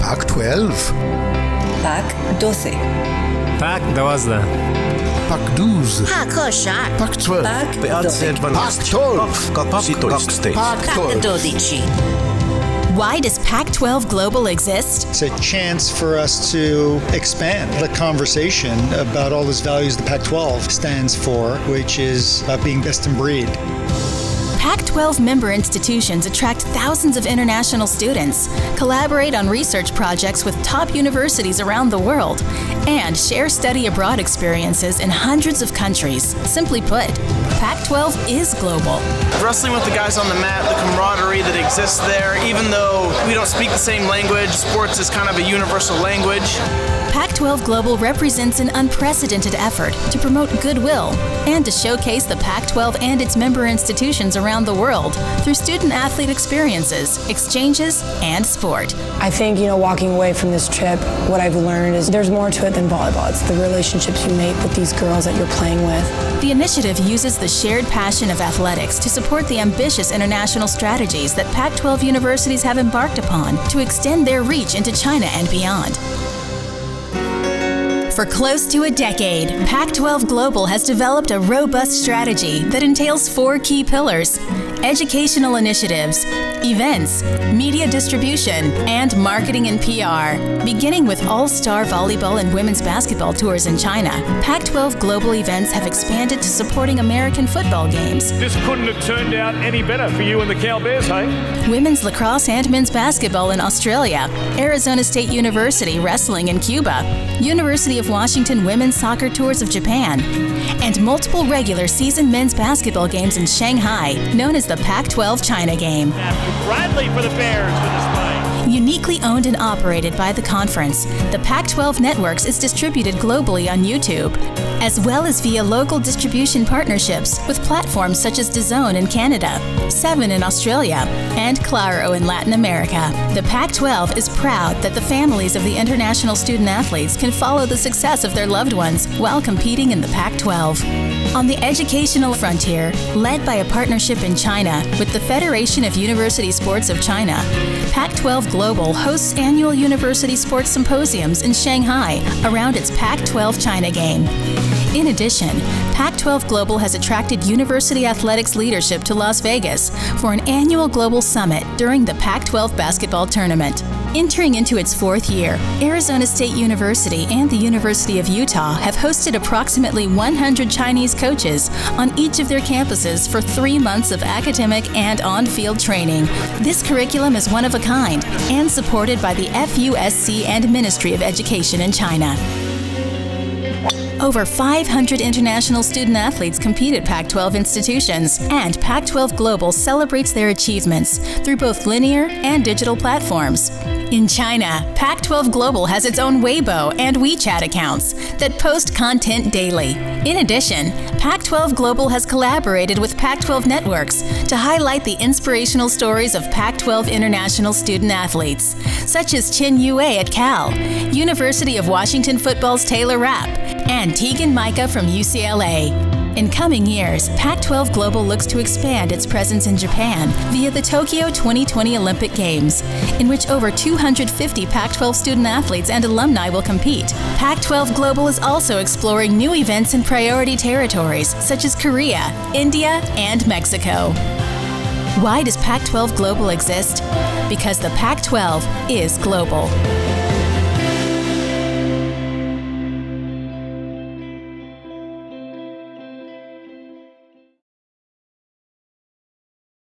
Pac-12. Pac-12. Pac-12. Pac-12. Pac-12. Pac-12. Pac-12. Why does Pac-12 Global exist? It's a chance for us to expand the conversation about all those values the Pac-12 stands for, which is about being best in breed. Pac-12 member institutions attract thousands of international students, collaborate on research projects with top universities around the world, and share study abroad experiences in hundreds of countries. Simply put, Pac-12 is global. Wrestling with the guys on the mat, the camaraderie that exists there, even though we don't speak the same language, sports is kind of a universal language. Pac-12 Global represents an unprecedented effort to promote goodwill and to showcase the Pac-12 and its member institutions around the world through student-athlete experiences, exchanges, and sport. I think, walking away from this trip, what I've learned is there's more to it than volleyball. It's the relationships you make with these girls that you're playing with. The initiative uses the shared passion of athletics to support the ambitious international strategies that Pac-12 universities have embarked upon to extend their reach into China and beyond. For close to a decade, Pac-12 Global has developed a robust strategy that entails 4 key pillars: educational initiatives, events, media distribution, and marketing and PR. Beginning with all-star volleyball and women's basketball tours in China, Pac-12 Global events have expanded to supporting American football games. This couldn't have turned out any better for you and the Cowbears, hey? Women's lacrosse and men's basketball in Australia, Arizona State University wrestling in Cuba, University of Washington women's soccer tours of Japan, and multiple regular season men's basketball games in Shanghai, known as the Pac-12 China Game. Bradley for the Bears for this play. Uniquely owned and operated by the conference, the Pac-12 Networks is distributed globally on YouTube, as well as via local distribution partnerships with platforms such as DAZN in Canada, 7 in Australia, and Claro in Latin America. The Pac-12 is proud that the families of the international student athletes can follow the success of their loved ones while competing in the Pac-12. On the educational frontier, led by a partnership in China with the Federation of University Sports of China, Pac-12 Global hosts annual university sports symposiums in Shanghai around its Pac-12 China Game. In addition, Pac-12 Global has attracted university athletics leadership to Las Vegas for an annual global summit during the Pac-12 basketball tournament. Entering into its 4th year, Arizona State University and the University of Utah have hosted approximately 100 Chinese coaches on each of their campuses for 3 months of academic and on-field training. This curriculum is one of a kind and supported by the FUSC and Ministry of Education in China. Over 500 international student athletes compete at Pac-12 institutions, and Pac-12 Global celebrates their achievements through both linear and digital platforms. In China, Pac-12 Global has its own Weibo and WeChat accounts that post content daily. In addition, Pac-12 Global has collaborated with Pac-12 Networks to highlight the inspirational stories of Pac-12 international student athletes, such as Chen Yue at Cal, University of Washington Football's Taylor Rapp, and Tegan Micah from UCLA. In coming years, Pac-12 Global looks to expand its presence in Japan via the Tokyo 2020 Olympic Games, in which over 250 Pac-12 student athletes and alumni will compete. Pac-12 Global is also exploring new events in priority territories such as Korea, India, and Mexico. Why does Pac-12 Global exist? Because the Pac-12 is global.